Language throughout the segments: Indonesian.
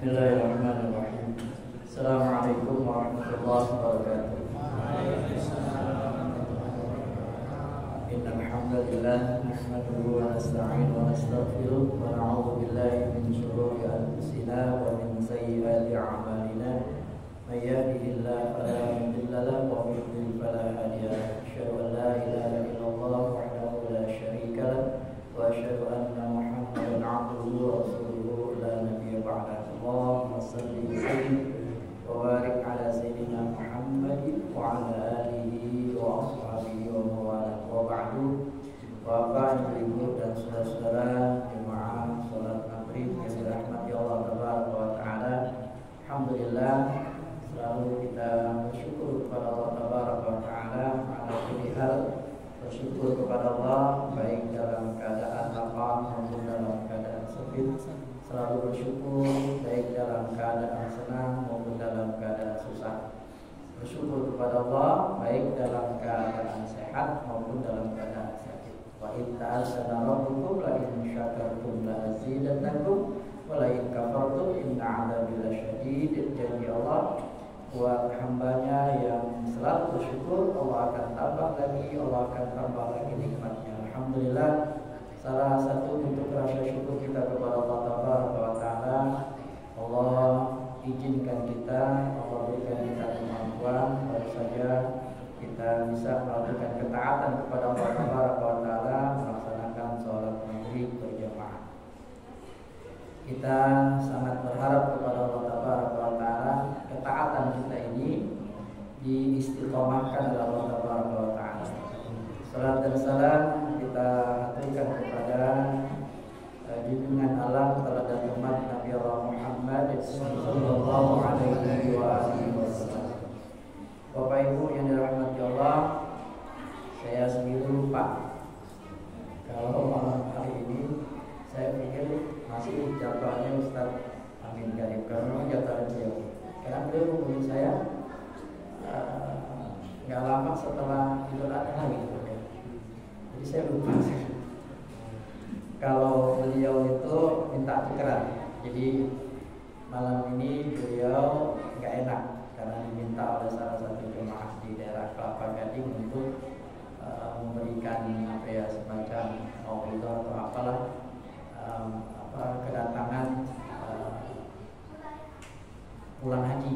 Bismillahirrahmanirrahim. Assalamualaikum warahmatullahi wabarakatuh. Innal hamdalillah nahmaduhu wa nasta'inuhu wa nastaghfiruh wa na'udzu billahi min shururi anfusina wa min sayyiati a'malina. May yahdihillahu fala mudilla lahu wa may yudlil fala hadiya lahu. Asyhadu an la ilaha illallah wahdahu la syarika lahu wa asyhadu anna Muhammadan 'abduhu wa rasuluhu la nabiyya ba'dahu. Allahumma shalli wa sallim wa barik ala sayyidina Muhammadin wa ala alihi wa ashabihi wa mawala wa ba'du. Bapak, Ibu dan saudara-saudara jemaah salat maghrib yang dirahmati Allah tabaraka wa taala. Alhamdulillah, selalu kita bersyukur kepada Allah tabaraka wa taala ala kulli hal. Bersyukur kepada Allah baik dalam keadaan lapang maupun dalam keadaan sempit. Selalu bersyukur baik dalam keadaan senang maupun dalam keadaan susah. Bersyukur kepada Allah baik dalam keadaan sehat maupun dalam keadaan sakit. Wa in ta'azzana rabbukum la in syakartum la azidannakum wa la in kafartum inna 'adzabi lasyadid. Janji Allah buat hambanya yang selalu bersyukur, Allah akan tambah lagi, Allah akan tambah lagi nikmatnya. Alhamdulillah, salah satu bentuk rasa syukur kita kepada Allah tabaraka wa taala, Allah izinkan kita, Allah berikan kita kemampuan baru saja kita bisa melakukan ketaatan kepada Allah tabaraka wa taala, melaksanakan sholat maghrib berjamaah. Kita sangat berharap kepada Allah tabaraka wa taala ketaatan kita ini diistiqomahkan oleh Allah tabaraka wa taala. Salat dan salam kita haturkan kepada junjungan alam teladan umat Nabi Allah Muhammad sallallahu alaihi wa alihi wasallam. Bapak Ibu yang dirahmati Allah, saya sendiri lupa kalau malam hari ini saya pikir masih jadwalnya Ustaz Amin Karim, karena jadwalnya beliau. Karena beliau hubungi saya nggak lama setelah Idul Adha gitu ya. Jadi saya lupa kalau beliau itu minta tukeran. Jadi malam ini beliau nggak enak karena diminta oleh salah satu jemaah di daerah Kelapa Gading untuk memberikan apa ya semacam mauidhah atau apalah kedatangan pulang haji.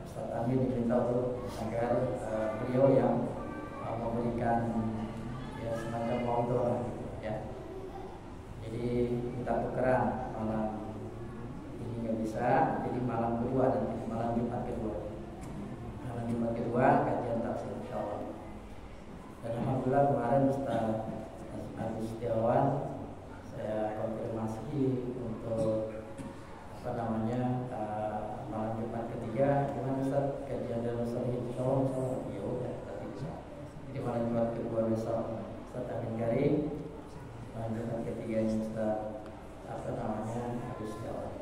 Ustaz Amin diminta untuk agar beliau yang memberikan ya semacam mauidhah ya. Jadi minta tukeran malam ini nggak bisa, jadi malam kedua nanti, malam Jumat kedua kajian tafsir insyaallah. Dan alhamdulillah kemarin Ustaz Agus Setiawan saya konfirmasi untuk malam Jumat ketiga gimana Ustaz kajian dalam sahih insyaallah. Ya udah tadi bisa. Jadi malam Jumat kedua besok Ustaz Amin Karim, malam Jumat ketiga Ustaz Agus Setiawan.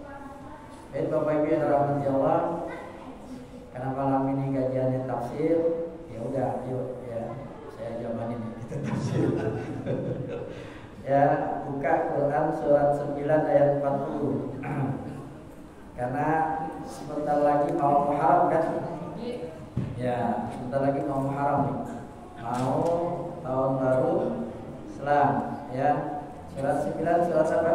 Baik Bapak Ibu yang dirahmati Allah, karena malam ini kajiannya tafsir, ya udah yuk ya saya jamanin kita tafsir. Ya, buka Quran surat 9 ayat 40. Karena sebentar lagi mau Muharram kan? Ya, sebentar lagi mau Muharram nih. Mau tahun baru Islam ya. Surat 9 surat apa?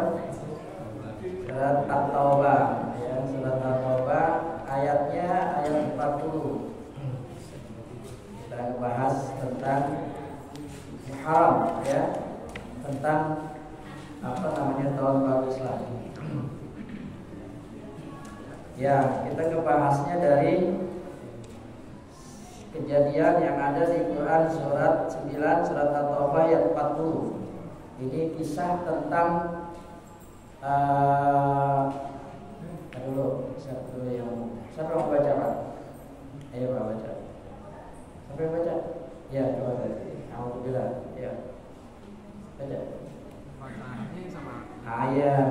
Surat At-Taubah ya, surat At-Taubah ayatnya ayat 40. Kita bahas tentang Muharram ya, tentang tahun baru Islam. Ya, kita ngebahasnya dari kejadian yang ada di Quran surat 9 surat At-Taubah ayat 40. Ini kisah tentang siapa yang baca Pak? Ayo Pak baca. Siapa yang baca? Ya, coba tadi. Alhamdulillah. Ya. Baca. Ayat.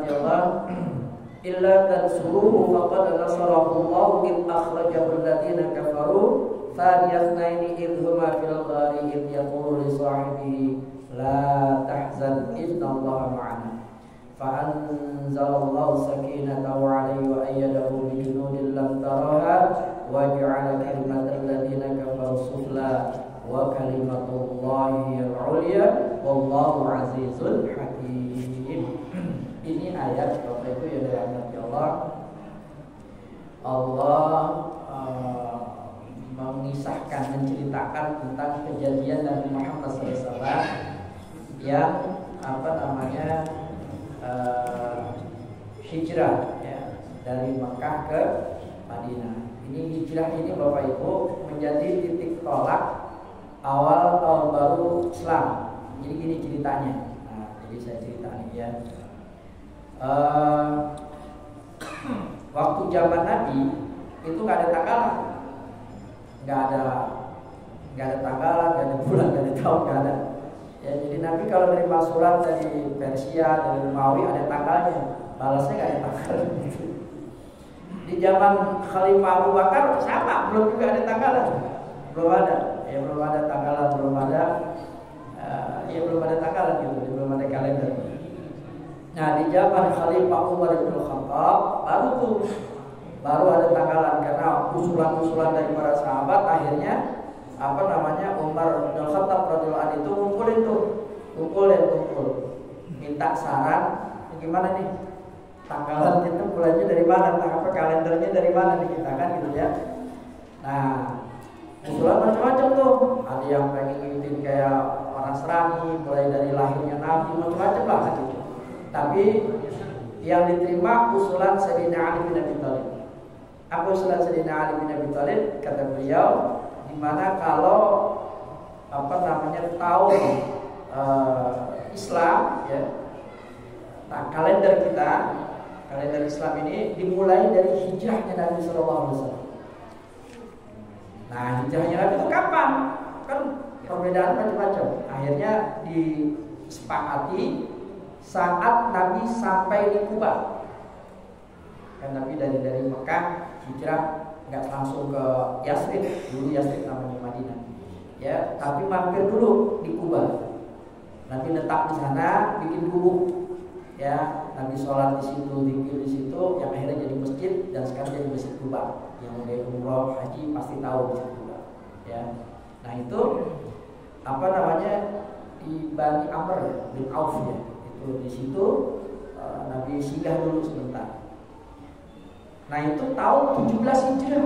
dirahmati Allah, illa tansuruhu faqad nasarahu Allah id akhrajahu alladziina kafaru thaniyatnaini idh huma fil ghari idh yaqulu li sahibihi la tahzan innallaha ma'ana fa'anzalallahu sakinatahu 'alaihi wa ayyadahu bi junudin lam taraha wa ja'ala kalimatal ladziina kafaru sufla wa kalimatullahi al-'ulya wallahu 'azizul hakim. Ini ayat Bapak Ibu yang dirahmati Allah. Allah mengisahkan, menceritakan tentang kejadian Nabi Muhammad SAW yang hijrah ya, dari Mekah ke Madinah. Ini hijrah ini Bapak Ibu menjadi titik tolak awal tahun baru Islam. Jadi gini ceritanya. Nah, jadi saya ceritakan ya. Waktu zaman Nabi itu nggak ada tanggalan, nggak ada tanggalan, nggak ada bulan, nggak ada tahun, nggak ada. Ya, jadi Nabi kalau menerima surat dari Persia, dari Romawi ada tanggalnya, balasnya nggak ada tanggalan. Di zaman Khalifah Abu Bakar sama, belum juga ada tanggalan, belum ada, ya belum ada tanggalan, belum ada tanggalan gitu, belum ada kalender. Nah di zaman Khalifah Umar bin Khattab baru ada tanggalan karena usulan-usulan dari para sahabat akhirnya Umar bin Khattab radhiyallahu anhu itu kumpul minta saran gimana nih tanggalan itu bulannya dari mana, kalendernya dari mana nih kita kan gitu ya. Nah usulan macam-macam tuh, ada yang pengen ngikutin kayak orang Nasrani mulai dari lahirnya Nabi macam-macam lah gitu. Tapi yang diterima usulan Sayyidina Ali bin Abi Thalib. Apa usulan Sayyidina Ali bin Abi Thalib? Kata beliau, dimana kalau tahun Islam ya. Nah, kalender Islam ini dimulai dari hijrahnya Nabi sallallahu alaihi wasallam. Nah, hijrahnya Nabi itu kapan? Kan perbedaan macam-macam. Akhirnya disepakati saat Nabi sampai di Kuba. Kan Nabi dari Mekah hijrah nggak langsung ke Yasrib, dulu Yasrib namanya Madinah. Ya, tapi mampir dulu di Kuba. Nabi tetap di sana bikin gubuk. Ya, Nabi sholat di situ, zikir di situ, yang akhirnya jadi masjid dan sekarang jadi masjid Kuba. Yang udah umroh haji pasti tahu masjid Kuba. Ya, nah itu di Bani Amr bin Auf ya. Di situ Nabi singgah dulu sebentar. Nah itu tahun 17 Hijrah.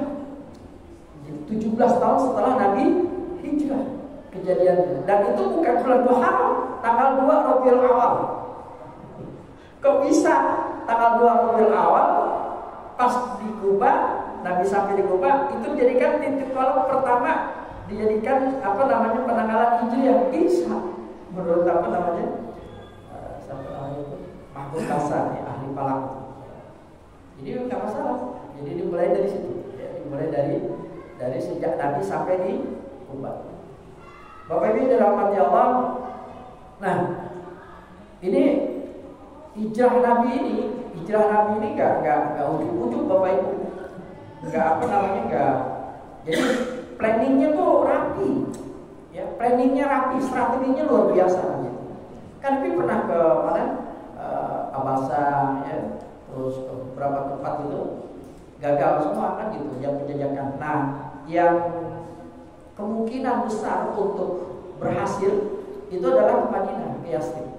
17 tahun setelah Nabi hijrah kejadiannya. Dan itu bukan bulan Muharram, tanggal 2 Rabiul Awal. Kok bisa tanggal 2 Rabiul Awal pas di Kuba, Nabi sampai di Kuba itu dijadikan titik tolak pertama, dijadikan penanggalan Hijriah. Bisa menurut Mahmud Hasan ya, ahli Palak. Jadi nggak masalah. Jadi dimulai dari situ. Ya, dimulai dari sejak Nabi sampai di Kuba. Bapak Ibu dirahmati Allah. Nah, ini hijrah Nabi ini nggak ujuk-ujuk Bapak Ibu. Nggak. Jadi planningnya tuh rapi. Ya, planningnya rapi, strateginya luar biasa. Kan Nabi pernah ke mana? Abasa ya, terus ke beberapa tempat itu gagal semua kan gitu, yang penjajakan. Nah, yang kemungkinan besar untuk berhasil itu adalah ke Madinah, ke Yasrib.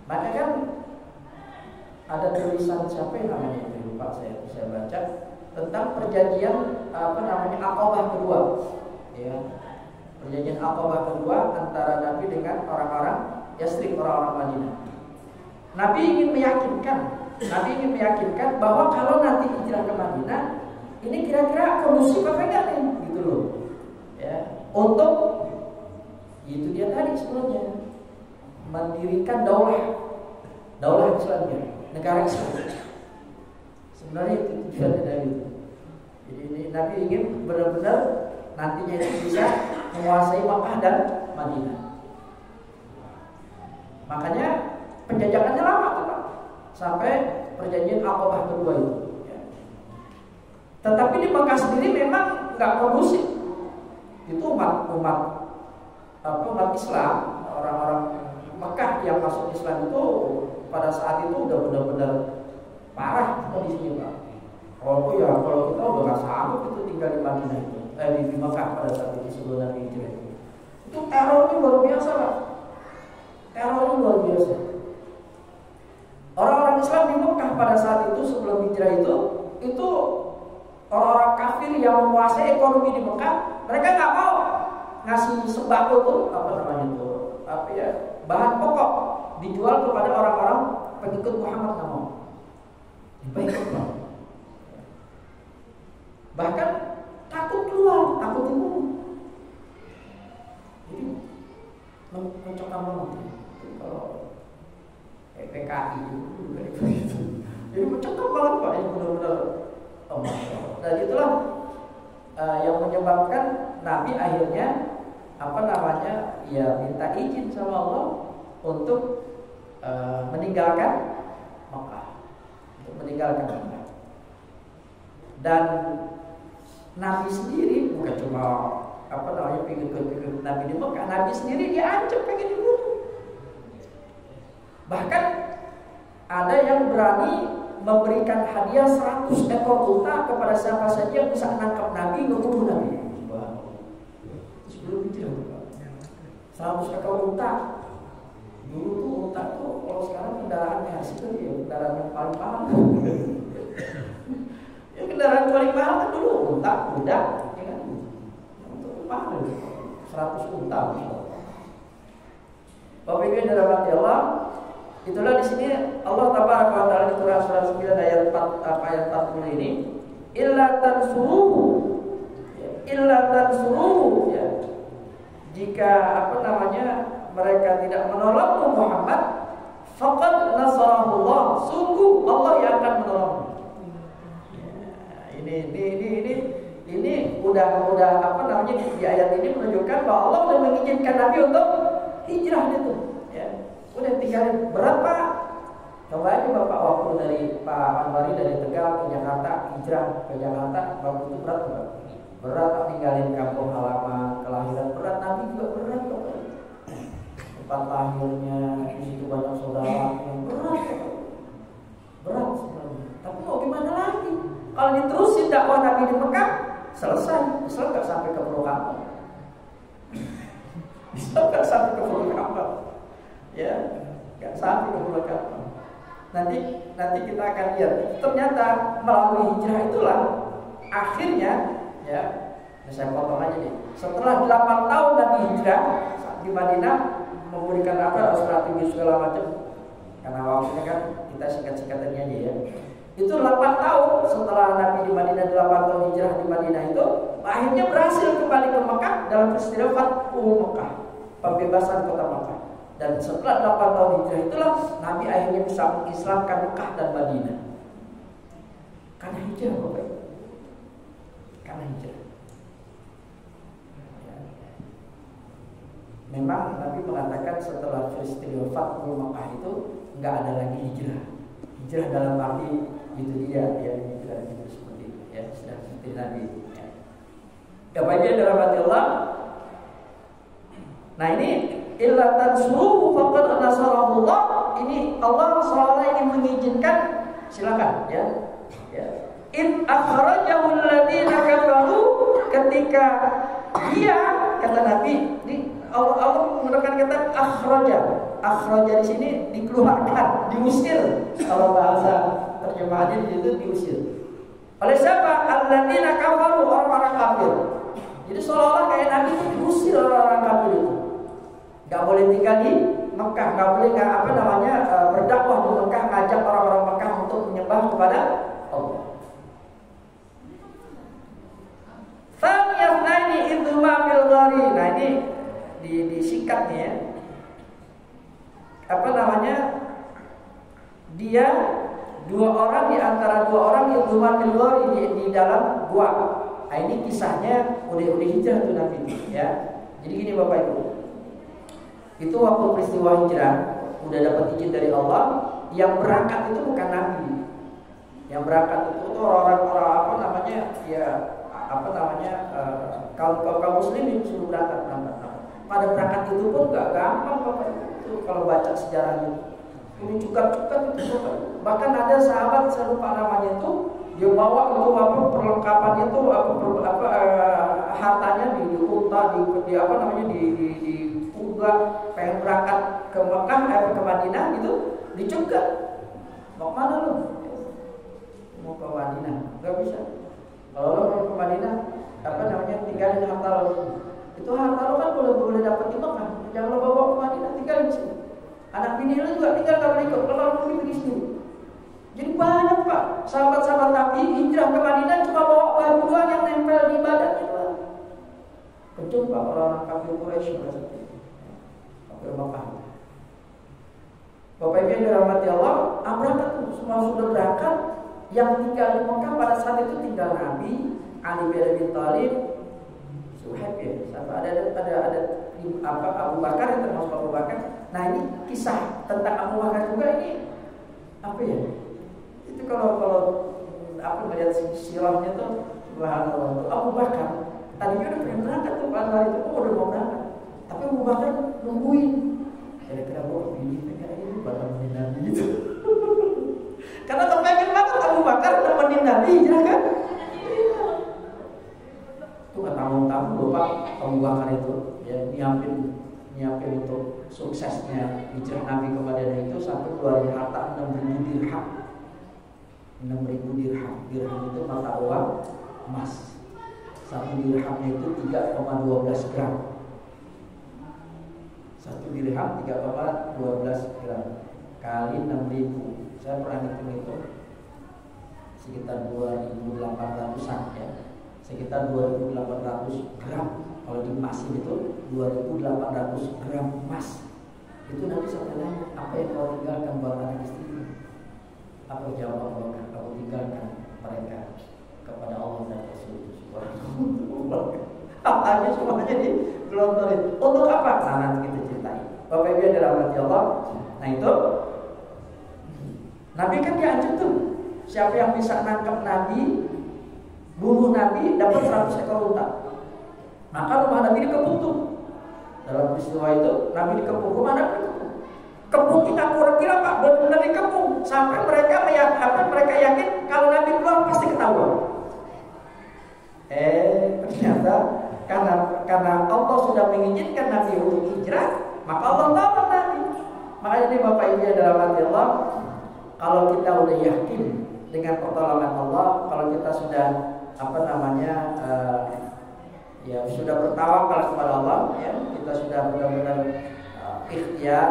Maka kan ada tulisan siapa yang namanya itu lupa saya baca tentang perjanjian Aqabah kedua, ya. Perjanjian Aqabah kedua antara Nabi dengan orang-orang Yasrib, orang-orang Madinah. Nabi ingin meyakinkan bahwa kalau nanti hijrah ke Madinah, ini kira-kira kondusif apa enggak nih, gitu loh. Ya, untuk itu dia tadi sebelumnya mendirikan daulah Islamnya, negara Islam. Sebenarnya itu tujuan Nabi. Jadi ini Nabi ingin benar-benar nantinya itu bisa menguasai Makkah dan Madinah. Makanya penjajakannya lama tuh Pak. sampai perjanjian Aqabah kedua itu. Ya. Tetapi di Mekah sendiri memang nggak kondusif. Itu umat Islam, orang-orang Mekah yang masuk Islam itu pada saat itu udah benar-benar parah kondisinya, Pak. Kalau kita udah nggak sanggup itu tinggal di Madinah itu, di Mekah pada saat itu sebelum Nabi hijrah itu terornya luar biasa, Pak. Terornya luar biasa. Orang-orang Islam di Mekah pada saat itu sebelum hijrah itu orang-orang kafir yang menguasai ekonomi di Mekah, mereka nggak mau ngasih sembako tuh bahan pokok dijual kepada orang-orang pengikut Muhammad, nggak mau. Dibaikkan. Bahkan takut keluar, takut dibunuh. Jadi mencokam banget. Kalau PKI itu begitu. Jadi mencokam banget, Pak. Ini benar-benar. Dan itulah yang menyebabkan Nabi akhirnya minta izin sama Allah untuk meninggalkan Mekah, dan Nabi sendiri bukan cuma pengikut Nabi di Mekah, Nabi sendiri diancam pengen dibunuh. Bahkan ada yang berani memberikan hadiah 100 ekor unta kepada siapa saja yang bisa menangkap Nabi, membunuh Nabi. Sebelum hijrah, 100 ekor unta. Dulu tuh unta tuh, kalau sekarang kendaraan Mercy itu ya kendaraan yang paling mahal. Ya kendaraan paling mahal kan dulu unta, kuda, ya kan? Untuk mahal, 100 unta. Bapak Ibu yang dirahmati Allah, itulah di sini Allah Tabaraka wa Taala di Quran surah 9 ayat 40 ini, illa tansuruhu, ya. Jika mereka tidak menolong Muhammad, faqad nasarahullah, sungguh Allah yang akan menolong. Ini udah di ayat ini menunjukkan bahwa Allah sudah mengizinkan Nabi untuk hijrah itu, ya. Udah tinggalin berat, Pak. Coba aja Bapak waktu dari Pak Anwari dari Tegal ke Jakarta, hijrah ke Jakarta, Bapak itu berat, Pak. Berat, Pak, tinggalin kampung halaman, kelahiran berat. Nabi juga berat, Bapak. Tempat lahirnya, di situ banyak saudara, berat, Bapak. Berat sebenarnya. Tapi mau gimana lagi? Kalau diterusin dakwah Nabi di Mekah, selesai. Islam nggak sampai ke Pulau Kampung. Islam nggak sampai ke Pulau Kampung. Ya, nggak sampai ke Pulau Kampung. Nanti kita akan lihat. Ternyata melalui hijrah itulah akhirnya, ya, saya potong aja nih. Setelah 8 tahun Nabi hijrah di Madinah, memberikan strategi segala macam. Karena waktunya kan kita singkat-singkatannya aja ya. Itu 8 tahun setelah Nabi di Madinah, 8 tahun hijrah di Madinah itu, akhirnya berhasil kembali ke Mekah dalam peristiwa Fathu Mekah, pembebasan kota Mekah. Dan setelah 8 tahun hijrah itulah Nabi akhirnya bisa mengislamkan Mekah dan Madinah. Karena hijrah, Bapak. Karena hijrah. Memang Nabi mengatakan setelah peristiwa Fathu Mekah itu nggak ada lagi hijrah. Hijrah dalam arti itu dia hijrah itu seperti itu, ya, sudah seperti Nabi. Ya, bagian dalam hati Allah. Nah ini illa tansuruhu faqad nasarahullah. Ini Allah seolah ingin mengizinkan, silakan ya. In akhrajahu alladziina kafaru, ketika dia, kata Nabi, Allah menggunakan kata akhraja. Akhraja di sini dikeluarkan, diusir. Kalau bahasa terjemahannya di situ diusir. Oleh siapa? Alladziina kafaru, orang-orang kafir. Jadi seolah-olah kayak Nabi itu diusir orang-orang kafir itu. Gak boleh tinggal di Mekah, gak boleh berdakwah di Mekah, ngajak orang-orang Mekah untuk menyembah kepada Allah. Faniyafnani idhuma fil ghari. Nah ini disingkatnya ya. Dia 2 orang di antara 2 orang idhuma fil ghari di dalam gua. Nah ini kisahnya udah hijrah tuh Nabi ya. Jadi gini Bapak Ibu. Itu waktu peristiwa hijrah udah dapat izin dari Allah, yang berangkat itu bukan nabi. Yang berangkat itu orang-orang apa namanya? Ya apa namanya? Kaum muslimin suruh berangkat. Pada berangkat itu pun gak gampang Bapak itu kalau baca sejarahnya. Ini cukat-cukat itu. Bahkan ada sahabat saya lupa namanya itu, dia bawa itu apa perlengkapannya itu hartanya di unta di apa namanya di kuda pengen berangkat ke Mekah ke Madinah gitu, dicegat. Mau mana lu? Mau ke Madinah? Gak bisa. Kalau lo mau ke Madinah, apa namanya tinggalin harta lo. Itu harta lo kan boleh dapat di Mekah. Jangan lo bawa ke Madinah, tinggalin di sini. Anak bini lo juga tinggal gak boleh ikut. Kalau lo pergi sini. Jadi banyak Pak, sahabat-sahabat Nabi hijrah ke Madinah cuma bawa baju doang yang nempel di badannya doang. Kecuali Pak orang kafir Quraisy seperti itu. Kafir Mekah. Bapak Ibu yang dirahmati Allah, berangkat semua sudah berangkat. Yang tinggal di Mekah pada saat itu tinggal Nabi, Ali bin Abi Thalib, Suhaib ya, sampai ada Abu Bakar yang termasuk Abu Bakar. Nah ini kisah tentang Abu Bakar juga ini apa ya? Itu kalau aku melihat sirahnya tuh subhanallah, Abu Bakar tadinya udah pengen berangkat tuh pada hari itu, udah mau berangkat, tapi Abu Bakar nungguin. Kira-kira ini bakal nemenin Nabi gitu. Karena kepengen banget Abu Bakar nemenin Nabi, hijrah kan? Itu kan tamu-tamu lupa Abu Bakar itu ya nyiapin untuk suksesnya hijrah Nabi ke Madinah itu sampai keluarin harta 6.000 dirham. 6.000 dirham. Dirham itu mata uang emas. Satu dirhamnya itu 3,12 gram. Satu dirham 3,12 gram kali 6.000. Saya pernah hitung itu sekitar 2.800-an ya. Sekitar 2.800 gram. Kalau diemasin itu 2.800 gram emas. Itu nanti sampai nanya, apa yang kau tinggalkan buat anak istri? Apa jawab Allah? Kau tinggalkan mereka kepada Allah dan Rasul. Hartanya semuanya digelontorin. Untuk apa? Nah nanti kita ceritain. Bapak Ibu yang dirahmati Allah. Nah itu Nabi kan diancam tuh. Siapa yang bisa nangkap Nabi, bunuh Nabi, dapat 100 ekor unta. Maka rumah Nabi dikepung tuh. Dalam peristiwa itu Nabi dikepung, rumah Nabi dikepung. Kepung kita kira-kira Pak, benar-benar dikepung sampai mereka yakin kalau Nabi keluar pasti ketahuan. Ternyata karena Allah sudah mengizinkan Nabi untuk hijrah, maka Allah tahu Nabi. Makanya ini Bapak Ibu dalam hati Allah, kalau kita udah yakin dengan pertolongan Allah, kalau kita sudah ya sudah bertawakal kepada Allah, ya kita sudah benar-benar ikhtiar,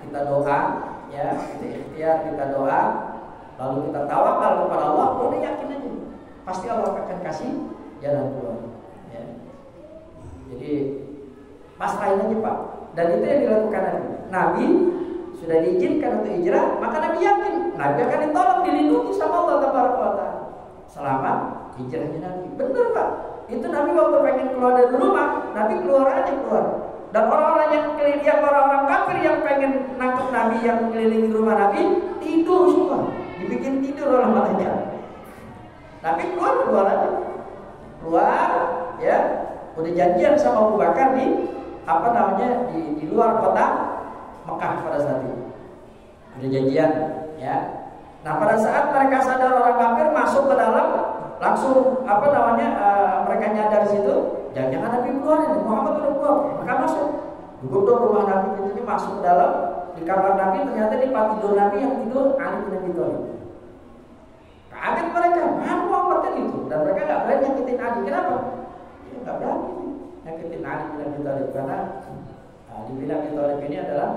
kita doa, ya kita ikhtiar, kita doa, lalu kita tawakal kepada Allah, udah yakin aja, pasti Allah akan kasih jalan keluar. Ya. Jadi pasrahin aja Pak, dan itu yang dilakukan Nabi sudah diizinkan untuk hijrah, maka Nabi yakin Nabi akan ditolong, dilindungi sama Allah Taala selama hijrahnya Nabi. Benar Pak. Itu Nabi waktu pengen keluar dari rumah, Nabi keluar aja keluar. Dan orang-orang orang-orang kafir yang pengen nangkep Nabi, yang mengelilingi rumah Nabi, tidur semua, dibikin tidur oleh malaikat. Nabi keluar aja, keluar, ya, udah janjian sama Abu Bakar di luar kota Mekah pada saat itu, udah janjian, ya. Nah pada saat mereka sadar orang kafir masuk ke dalam, langsung mereka nyadar situ, jangan-jangan Nabi keluar ini, Muhammad udah keluar, maka masuk. Duduk dong rumah Nabi, pintunya masuk ke dalam, di kamar Nabi ternyata di tempat tidur Nabi yang tidur Ali bin Abi Thalib. Kaget mereka, mana Muhammad kan itu, dan mereka nggak berani nyakitin Ali. Kenapa? Ya nggak berani nyakitin Ali bin Abi Thalib karena Ali bin Abi Thalib ini adalah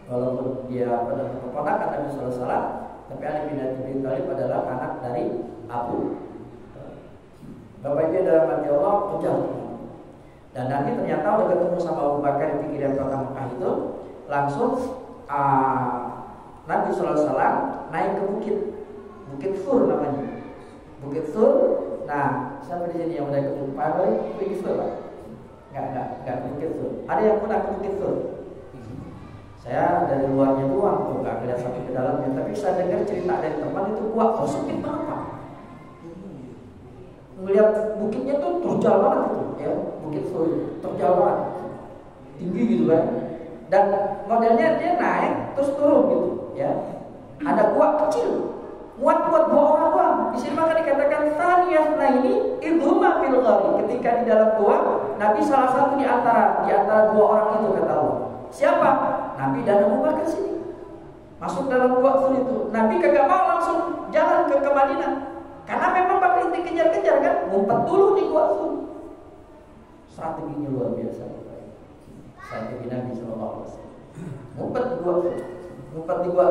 walaupun dia adalah keponakan Nabi Sallallahu Alaihi Wasallam, tapi Ali bin Abi Thalib adalah anak dari Abu. Bapak Ibu dalam hati Allah kejar. Dan nanti ternyata udah ketemu sama Abu Bakar di pinggiran kota Mekah itu, langsung Nabi Sallallahu Alaihi Wasallam naik ke Bukit Sur namanya. Bukit Sur. Nah, siapa di sini yang udah ke Bukit Sur, Pak? Enggak ke Bukit Sur. Ada yang pernah ke Bukit Sur? Saya dari luarnya doang tuh, nggak kelihatan sampai ke dalamnya. Tapi saya dengar cerita dari teman itu gua sempit banget Pak. Melihat bukitnya tuh terjal banget itu, ya bukit tuh terjal banget, tinggi gitu kan. Dan modelnya dia naik terus turun gitu, ya. Ada gua kecil, muat buat 2 orang doang. Di sini maka dikatakan tsaniyatna ini idhuma fil ghari. Ketika di dalam gua, Nabi salah satu di antara 2 orang itu kata Allah. Siapa? Nabi dan Abu Bakar sini. Masuk dalam gua itu. Nabi kagak mau langsung jalan ke Madinah. Karena memang bakal dikejar-kejar kan, ngumpet dulu di gua itu. Strateginya luar biasa. Strategi Nabi sallallahu alaihi wasallam. Ngumpet di gua itu. Ngumpet di gua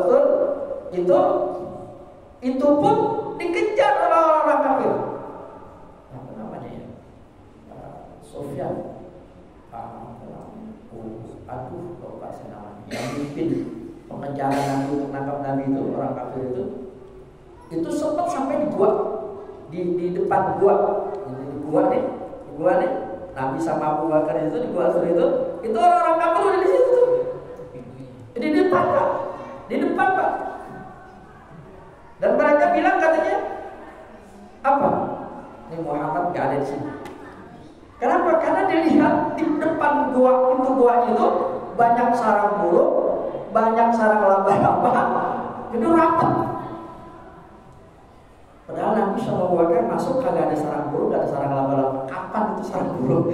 itu pun dikejar oleh orang kafir. Apa namanya ya? Sofyan. Aduh, lupa saya namanya. Yang mimpin pengejaran Nabi untuk nangkap Nabi itu, orang kafir itu sempat sampai di gua, di depan gua, di gua nih, Nabi sama Abu Bakar itu di gua itu orang-orang kafir udah di situ tuh, di depan Pak, dan mereka bilang katanya apa? Ini Muhammad nggak ada di sini. Kenapa? Karena dilihat di depan pintu gua itu banyak sarang burung, banyak sarang laba-laba, itu rapat. Padahal Nabi sama Abu Bakar masuk kagak ada sarang burung, gak ada sarang laba-laba. Kapan itu sarang burung?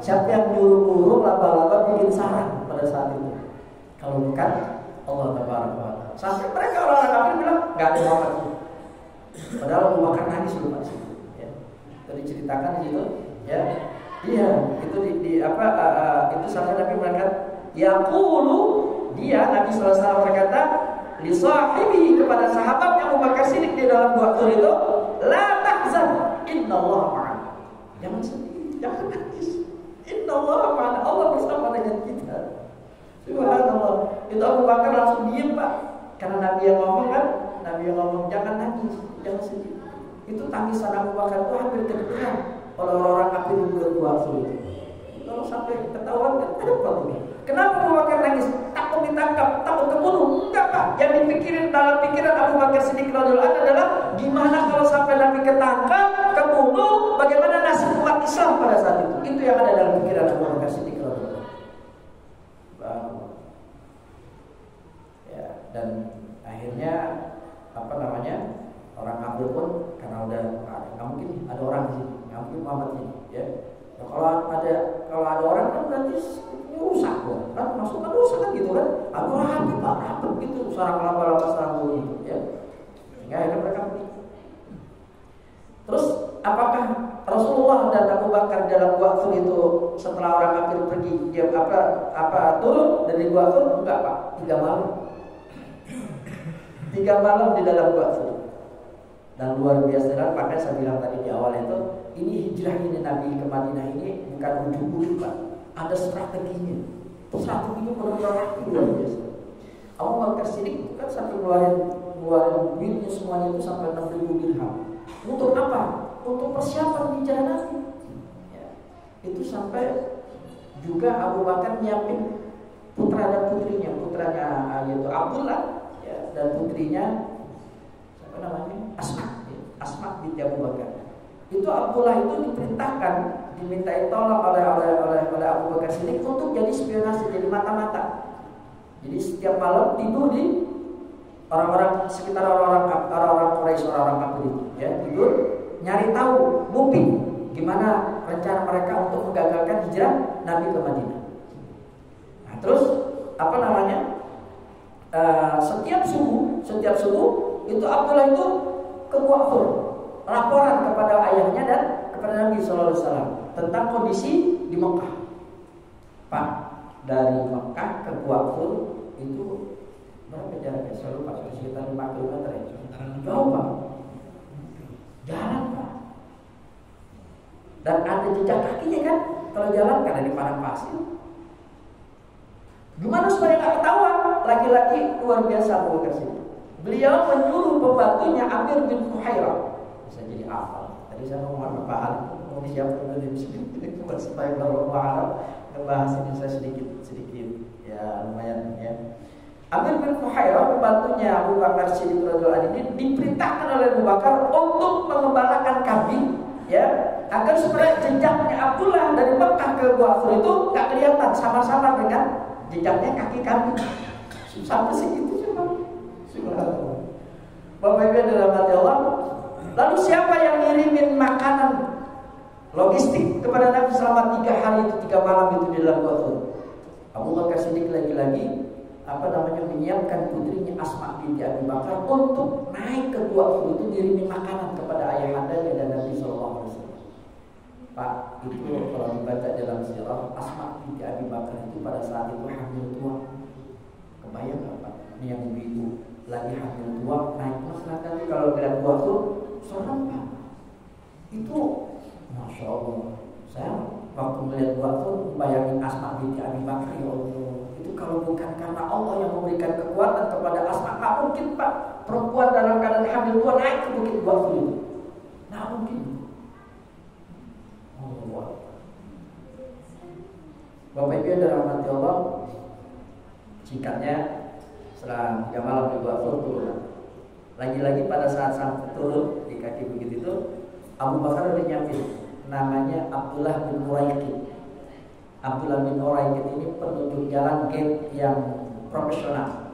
Siapa yang nyuruh burung laba-laba bikin sarang pada saat itu? Kalau bukan Allah Taala. Sampai mereka orang-orang kafir bilang nggak ada Muhammad. Padahal Abu Bakar nangis dulu pas itu. Ya. Itu diceritakan di situ. Ya, iya, itu itu sampai Nabi berkata, yaqulu dia Nabi sallallahu alaihi wasallam berkata li sahibi kepada sahabat yang Abu Bakar Siddiq di dalam gua itu, la tahzan, innallaha ma'ana. Jangan sedih, jangan nangis. Innallaha ma'ana, Allah bersama dengan kita. Subhanallah. Itu Abu Bakar langsung diam, Pak. Karena Nabi yang ngomong kan, jangan nangis, jangan sedih. Itu tangisan Abu Bakar itu hampir terdengar oleh orang kafir yang berdua itu. Kalau sampai ketahuan kan apa tuh? Kenapa Abu Bakar nangis? Takut ditangkap, takut terbunuh? Enggak Pak. Yang dipikirin dalam pikiran Abu Bakar Siddiq radhiyallahu anhu adalah gimana kalau sampai Nabi ketangkap, terbunuh, bagaimana nasib umat Islam pada saat itu? Itu yang ada dalam pikiran Abu Bakar Siddiq radhiyallahu anhu. Ya, dan akhirnya orang kafir pun karena udah nggak mungkin ada orang di sini, nggak mungkin Muhammad ini, ya. Nah, kalau ada orang kan berarti rusak kan, maksudnya kan rusak kan gitu kan, rapet gitu, sarang laba-laba sarang gitu, ya. Sehingga akhirnya mereka terus apakah Rasulullah dan Abu Bakar dalam waktu itu setelah orang kafir pergi dia turun dari waktu? Enggak Pak, 3 malam. 3 malam di dalam waktu. Dan luar biasa, makanya saya bilang tadi di awal itu, ini hijrah ini Nabi ke Madinah ini bukan ujung-ujung Pak, ada strateginya. Strateginya benar-benar luar biasa. Abu Bakar Siddiq kan sampai ngeluarin duitnya semuanya itu sampai 6.000 dirham. Untuk apa? Untuk persiapan hijrah Nabi. Ya. Itu sampai juga Abu Bakar nyiapin putra dan putranya yaitu Abdullah, ya, dan putrinya siapa namanya? Asma binti Abu Bakar. Itu Abdullah itu diperintahkan, dimintai tolong oleh Abu Bakar Siddiq untuk jadi spionase, jadi mata-mata. Jadi setiap malam tidur di orang-orang sekitar orang-orang Quraisy, orang-orang kafir itu, ya, tidur nyari tahu, bukti gimana rencana mereka untuk menggagalkan hijrah Nabi ke Madinah. Nah, terus setiap subuh itu Abdullah itu ke Kuafur, laporan kepada ayahnya dan kepada Nabi Sallallahu Alaihi Wasallam tentang kondisi di Mekah. Pak, dari Mekah ke Kuafur itu berapa jaraknya? Saya lupa, sekitar 5 km ya. Jauh Pak, jalan Pak. Dan ada jejak kakinya kan? Kalau jalan kan ada di padang pasir. Gimana supaya nggak ketahuan? Laki-laki luar biasa Abu Bakar Siddiq. Beliau menyuruh pembantunya Amir bin Fuhairah. Bisa jadi hafal. Tadi saya ngomong apa hal? Mau disiapkan dari sini supaya kalau Arab bahas ini saya sedikit ya lumayan ya. Amir bin Fuhairah, pembantunya Abu Bakar Siddiq radhiyallahu anhu ini diperintahkan oleh Abu Bakar untuk mengembalakan kambing, ya, agar supaya jejaknya Abdullah dari Mekah ke Gua Thur itu nggak kelihatan sama-sama dengan jejaknya kaki kambing. Sampai segitu cuma. Subhanallah. Bapak Ibu dalam hati Allah. Lalu siapa yang ngirimin makanan logistik kepada Nabi selama 3 hari itu 3 malam itu di dalam Gua Thur? Abu Bakar Siddiq lagi-lagi menyiapkan putrinya Asma binti Abi Bakar untuk naik ke Gua Thur itu ngirimin makanan kepada ayahandanya dan Nabi sallallahu alaihi wasallam. Pak, itu kalau dibaca dalam sirah, Asma binti Abi Bakar itu pada saat itu hamil tua. Kebayang nggak Pak? Ini yang ibu lagi hamil tua naik pesawat, nanti kalau lihat Gua Thur serem Pak. Itu Masya Allah. Saya waktu melihat Gua Thur bayangin Asma binti Abi Bakar, ya Allah. Itu kalau bukan karena Allah yang memberikan kekuatan kepada Asma, nggak mungkin Pak perempuan dalam keadaan hamil tua naik ke bukit Gua Thur itu. Nggak mungkin. Allah. Bapak Ibu yang dirahmati Allah, singkatnya setelah 3 malam di Gua Thur turun. Lagi-lagi pada saat sampai turun di kaki bukit itu, Abu Bakar udah nyiapin namanya Abdullah bin Uraiqid. Abdullah bin Uraiqid ini penunjuk jalan gate yang profesional,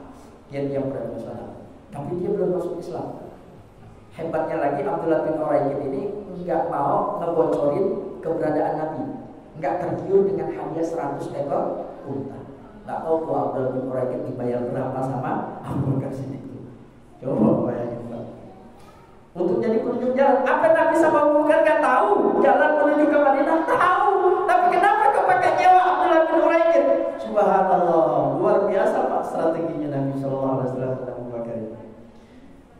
tapi dia belum masuk Islam. Hebatnya lagi Abdullah bin Uraiqid ini nggak mau ngebocorin keberadaan Nabi, nggak tergiur dengan hadiah 100 ekor unta. Nggak tahu tuh Abdullah bin Uraiqid dibayar berapa sama Abu Bakar Siddiq. Coba bayangin Pak. Untuk jadi penunjuk jalan, apa Nabi sama Abu Bakar nggak tahu jalan menuju ke Madinah? Tahu, tapi kenapa kepakai nyewa Abdullah bin Uraiqid? Subhanallah, luar biasa Pak strateginya Nabi Sallallahu Alaihi Wasallam dan Abu Bakar ini.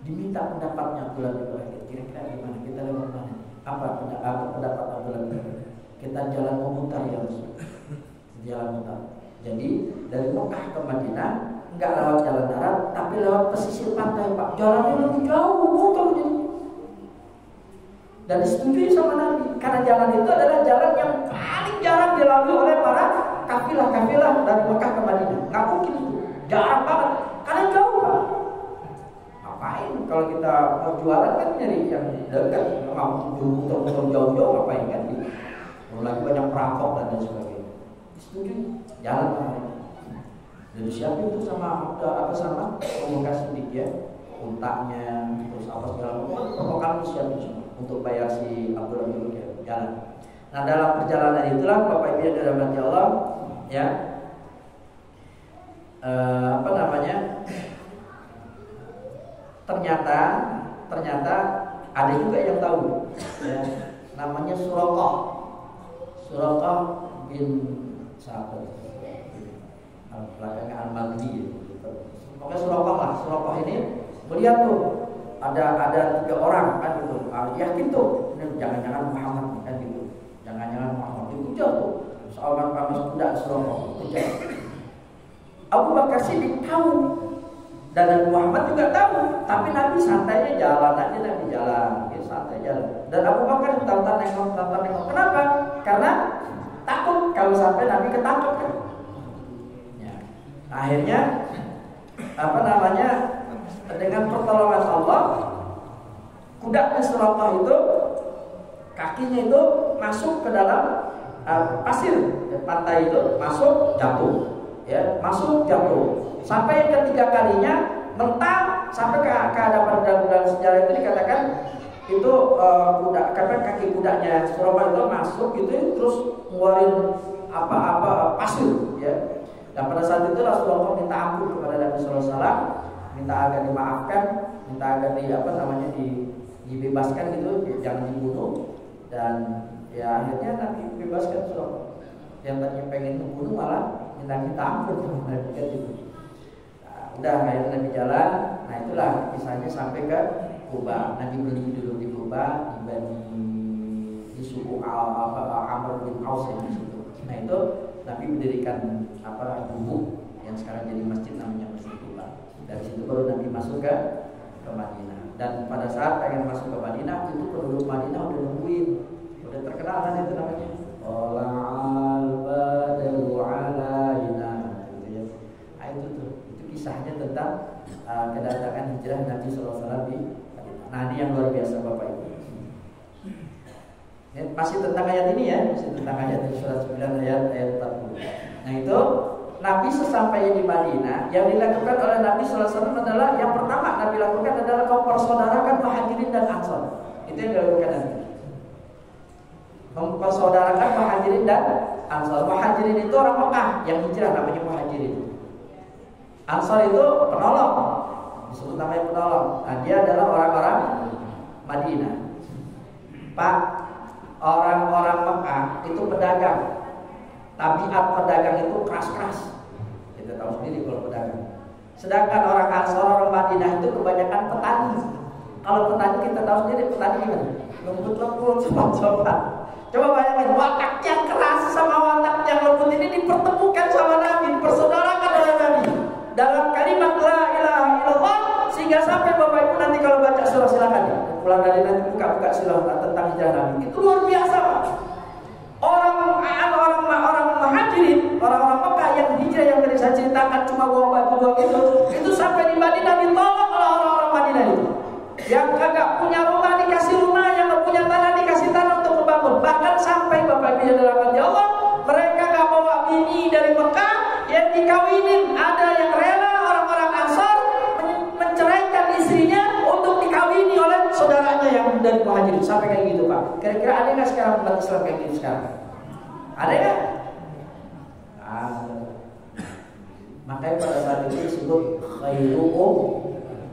Diminta pendapatnya Abdullah bin Uraiqid, kira-kira gimana? Kita lewat mana? Apa pendapat Abdullah bin Uraiqid? Kita jalan memutar ya Rasul. Jalan memutar. Jadi dari Mekah ke Madinah nggak lewat jalan darat, tapi lewat pesisir pantai Pak. Jalannya lebih jauh, muter jadi. Dan disetujui sama Nabi, karena jalan itu adalah jalan yang paling jarang dilalui oleh para kafilah-kafilah dari Mekah ke Madinah. Nggak mungkin itu, jarang banget, karena jauh Pak. Ngapain kalau kita mau jualan kan nyari yang dekat, nggak muter-muter jauh-jauh ngapain kan? Lagi banyak perampok dan lain sebagainya. Disetujui jalan Pak. Dan siapin itu sama Abu Bakar Siddiq ya, untanya, terus apa segala macam, pokoknya siapin semua untuk bayar si Abdullah bin Uraiqid jalan. Nah dalam perjalanan itulah Bapak Ibu yang dirahmati Allah ya, ternyata ada juga yang tahu ya, namanya Suraqah bin Sa'ad belakangnya Al-Madni. Pokoknya Suraqah ini melihat tuh ada 3 orang kan gitu. Yakin tuh ini jangan-jangan Muhammad kan gitu. Jangan-jangan Muhammad dikejar tuh. Seorang kuda Suraqah kejar. Abu Bakar Siddiq tahu dan Nabi Muhammad juga tahu, tapi Nabi santainya jalan aja, Nabi jalan, santai jalan. Dan Abu Bakar tantang nengok. Kenapa? Karena takut kalau sampai Nabi ketangkep kan. Akhirnya dengan pertolongan Allah, kuda Suraqah itu kakinya itu masuk ke dalam pasir pantai itu, masuk jatuh sampai yang ketiga kalinya mentang sampai ke hadapan dalam sejarah itu dikatakan itu kaki kudanya Suraqah itu masuk gitu terus ngeluarin pasir ya. Dan pada saat itu Rasulullah minta ampun kepada Nabi Sallallahu Alaihi Wasallam, minta agar dimaafkan, minta agar dibebaskan gitu, jangan dibunuh. Dan ya akhirnya Nabi bebaskan Rasulullah. Yang tadinya pengen membunuh malah minta ampun kepada Nabi gitu. Nah, udah akhirnya Nabi jalan. Nah itulah kisahnya sampai ke Kuba. Nabi berdiri dulu di Kuba di suku Amr bin Aus di situ. Nah itu Nabi mendirikan gubuk yang sekarang jadi masjid namanya Masjid Kuba. Dari situ baru Nabi masuk ke Madinah. Dan pada saat pengen masuk ke Madinah itu penduduk Madinah udah nungguin, udah terkenal kan itu namanya. Ola'al badal kedatangan hijrah Nabi SAW di Madinah. Nah, ini yang luar biasa Bapak Ibu. Ini masih tentang ayat ini ya, masih tentang ayat di surat 9 ayat 40. Nah itu Nabi sesampainya di Madinah, yang dilakukan oleh Nabi SAW adalah yang pertama Nabi lakukan adalah mempersaudarakan Muhajirin dan Ansor. Itu yang dilakukan Nabi. Mempersaudarakan Muhajirin dan Ansor. Muhajirin itu orang Mekah yang hijrah, namanya Muhajirin. Ansor itu penolong, disebut namanya penolong. Nah, dia adalah orang-orang Madinah. Pak, orang-orang Mekah itu pedagang. Tabiat pedagang itu keras-keras. Kita tahu sendiri kalau pedagang. Sedangkan orang Ansor, orang Madinah itu kebanyakan petani. Kalau petani kita tahu sendiri, petani gimana? Lembut-lembut, sobat-sobat. Coba bayangin, watak yang keras sama watak yang lembut ini dipertemukan sama Nabi, dipersaudarakan oleh Nabi dalam kalimat la ilaha illallah, sehingga sampai Bapak Ibu nanti kalau baca surah silakan ya. Pulang dari nanti buka-buka surah tentang hijrah Nabi. Itu luar biasa, Pak. Orang Muhajirin, orang-orang Mekah yang hijrah yang tadi saya ceritakan cuma bawa baju doang itu sampai di Madinah ditolong oleh orang-orang Madinah itu. Yang kagak punya rumah dikasih rumah, yang nggak punya tanah dikasih tanah untuk membangun. Bahkan sampai Bapak Ibu yang dalam hati Allah, mereka nggak bawa bini dari Mekah yang dikawinin. Ada yang rela orang-orang Ansar menceraikan istrinya untuk dikawini oleh saudaranya yang dari Muhajirin. Sampai kayak gitu, Pak. Kira-kira ada nggak sekarang umat Islam kayak gitu sekarang? Ada ya? Makanya pada saat itu disebut khairukum,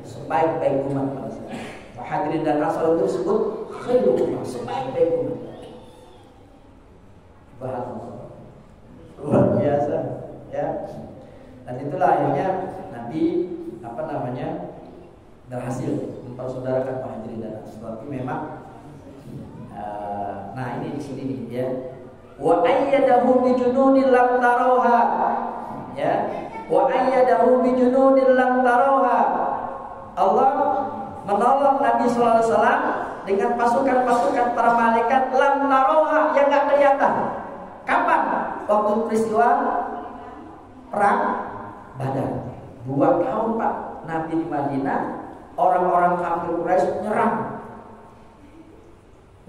sebaik-baik umat pada saat itu. Muhajirin dan Ansar itu disebut khairukum, sebaik-baik umat. Luar biasa ya. Dan itulah akhirnya Nabi berhasil mempersaudarakan Muhajirin dan Ansar. Tapi memang nah ini di sini nih ya. Wa ayyadahu bi junudin lam tarawha. Ya. Wa ayyadahu bi junudin lam tarawha. Allah menolong Nabi sallallahu alaihi wasallam dengan pasukan-pasukan para malaikat lam tarawha yang enggak kelihatan. Kapan? Waktu peristiwa perang Badar. 2 tahun Pak Nabi di Madinah, orang-orang kafir Quraisy nyerang.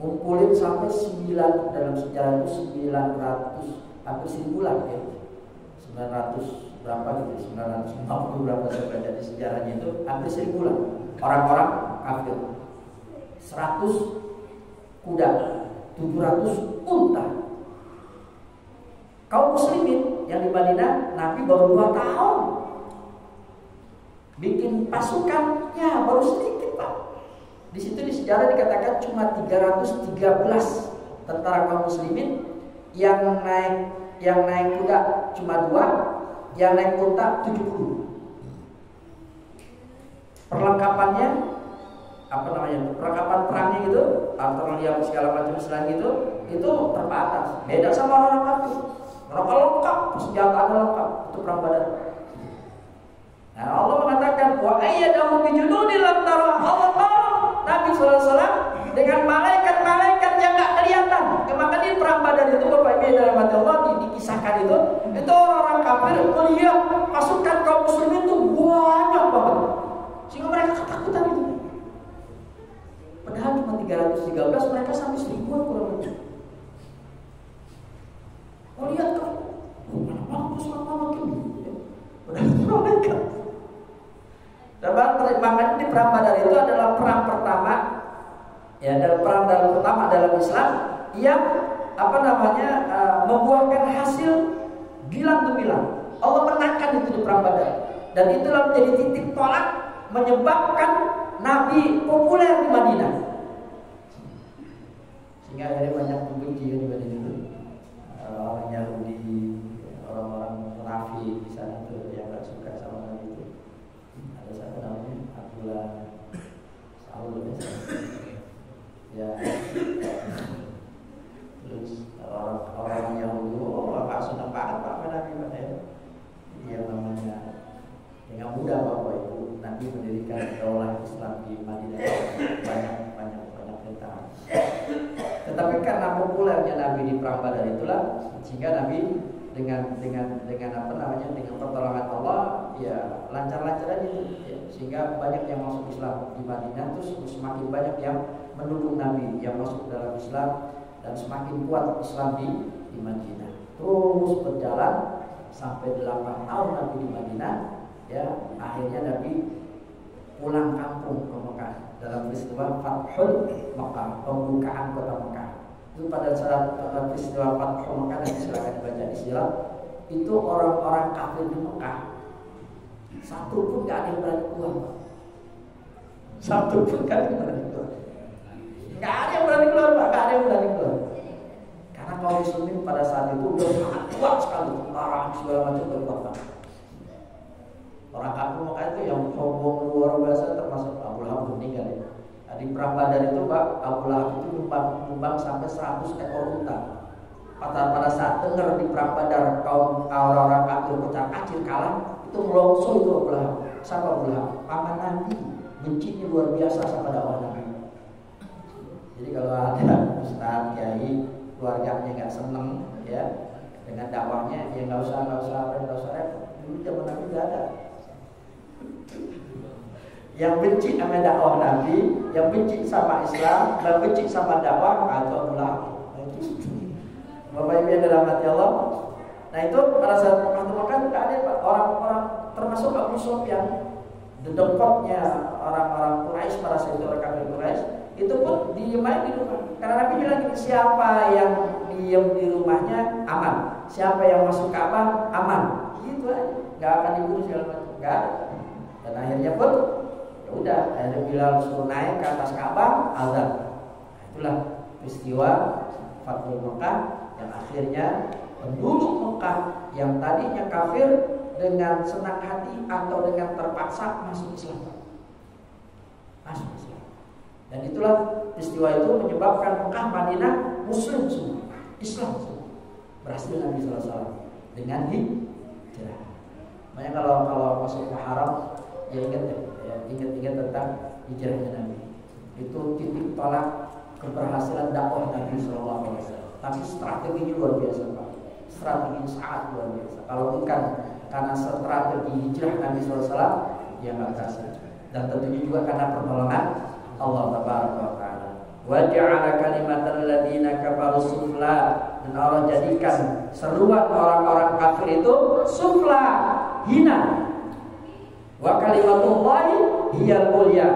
Ngumpulin sampai 9, dalam sejarah itu 900, hampir 1000 lah ya. 900 berapa gitu, 950 berapa saya baca di sejarahnya itu hampir 1000 lah. Orang-orang kafir. 100 kuda, 700 unta. Kaum muslimin yang di Madinah, Nabi baru 2 tahun bikin pasukannya, baru sedikit Pak. Di situ di sejarah dikatakan cuma 313 tentara kaum muslimin, yang naik kuda cuma 2, yang naik unta 70. Perlengkapannya perlengkapan perangnya gitu, artileri segala macam selain itu terbatas. Beda sama orang kafir. Mereka lengkap, senjatanya lengkap, itu perang Badar. Nah, Allah mengatakan wa ayyadahu bi junudin lam tarawha. Allah tolong Nabi sallallahu alaihi wasallam dengan malaikat-malaikat yang enggak kelihatan. Maka di perang Badar itu Bapak Ibu dalam hati Allah dikisahkan itu orang-orang kafir melihat pasukan kaum muslimin itu banyak banget. Sehingga mereka ketakutan itu. Padahal cuma 313, mereka sampai 1000-an kurang lebih. Oh lihat kan, mana pasukan mereka. Dan makanya di perang Badar itu adalah perang pertama, ya, adalah perang pertama dalam Islam yang membuahkan hasil gilang gemilang. Allah menangkan itu di perang Badar, dan itulah menjadi titik tolak menyebabkan Nabi populer di Madinah. Sehingga akhirnya banyak pembenci di Madinah. Orang Yahudi, orang-orang munafik di sana itu yang nggak suka sama Nabi itu. Ada siapa namanya? Abdullah Saul ya. Terus orang Yahudi, Pak senang banget Pak Nabi Pak ya. Yang namanya dengan mudah Bapak Ibu Nabi mendirikan daulah Islam di Madinah, banyak tentara. Tetapi karena populernya Nabi di perang Badar itulah sehingga Nabi dengan pertolongan Allah ya lancar-lancar aja ya. Sehingga banyak yang masuk Islam di Madinah, terus semakin banyak yang mendukung Nabi yang masuk dalam Islam, dan semakin kuat Islam di Madinah. Terus berjalan sampai 8 tahun Nabi di Madinah, ya akhirnya Nabi pulang kampung ke Mekah dalam peristiwa Fathul Mekah, pembukaan kota Mekah. Itu pada saat peristiwa Fathul Mekah, dan silakan dibaca di sirah, itu orang-orang kafir di Mekah satu pun gak ada yang berani keluar. Satu pun gak ada yang berani keluar. Gak ada yang berani keluar, Pak. Gak ada yang berani keluar. Karena kaum muslimin pada saat itu udah sangat kuat sekali, tentara segala macam berkuat. Orang kafir Mekah itu yang sombong luar biasa, termasuk Abu Lahab meninggal ya. Di perang Badar itu Pak, Abu Lahab itu nyumbang sampai 100 ekor unta. Pada saat dengar di perang Badar kaum orang-orang kafir kacir kalah, itu melongso itu Abu Lahab. Siapa Abu Lahab? Paman Nabi, bencinya luar biasa sama dakwah Nabi. Jadi kalau ada ustaz, kiai, keluarganya nggak seneng ya dengan dakwahnya, ya nggak usah repot. Dulu zaman Nabi nggak ada. Yang benci sama dakwah Nabi, yang benci sama Islam, yang benci sama dakwah, atau Abu Lahab. Bapak Ibu yang dalam hati Allah. Nah itu pada saat Mekah tidak ada orang-orang, termasuk Abu Sufyan, dedengkotnya orang-orang Quraisy, para saudara kafir Quraisy, itu pun diem aja di rumah. Karena Nabi bilang gini, siapa yang diem di rumahnya aman, siapa yang masuk Ka'bah aman, gitu aja, nggak akan dibunuh segala macam, nggak. Dan akhirnya pun ya udah, akhirnya Bilal suruh naik ke atas Ka'bah, azan. Itulah peristiwa Fathul Mekah yang akhirnya penduduk Mekah yang tadinya kafir dengan senang hati atau dengan terpaksa masuk Islam. Masuk Islam. Dan itulah peristiwa itu menyebabkan Mekah, Madinah Muslim semua, Islam semua. Berhasil Nabi SAW dengan hijrah. Makanya kalau masuk ke haram, ya ingat tentang hijrahnya Nabi. Itu titik tolak keberhasilan dakwah Nabi SAW. Tapi strateginya luar biasa Pak. Strateginya sangat luar biasa. Kalau bukan karena strategi hijrah Nabi SAW, ya nggak berhasil. Dan tentunya juga karena pertolongan Allah Taala. Wa ja'ala kalimatal ladzina kafaru sufla, dan Allah jadikan seruan orang-orang kafir itu sufla, hina. Wa kalimatullahi hiyal ulya,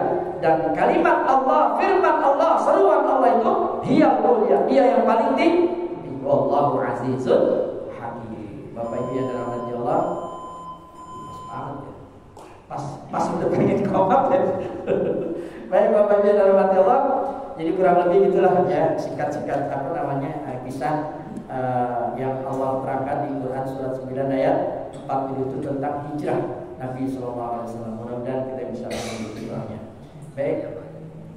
dan kalimat Allah, firman Allah, seruan Allah itu hiyal ulya, dia yang paling tinggi. Wallahu azizun hakim. Bapak Ibu yang dalam hati Allah, pas udah pengen komat ya. Baik Bapak Ibu yang dalam hati Allah, jadi kurang lebih itulah ya singkat-singkat kisah yang Allah terangkan di Quran surat 9 ayat 40 itu tentang hijrah Nabi SAW. Mudah-mudahan kita bisa mengambil doanya. Baik,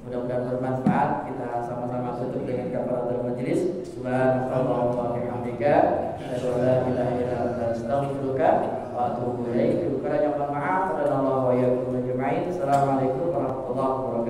mudah-mudahan bermanfaat. Kita sama-sama tutup dengan kafaratul majelis. Subhanallah wa bihamdika, asyhadu an la ilaha illa anta, astaghfiruka wa atubu ilaik. Kurang yang maaf, dan Allah wa iyyakum ajma'in. Assalamualaikum warahmatullahi wabarakatuh.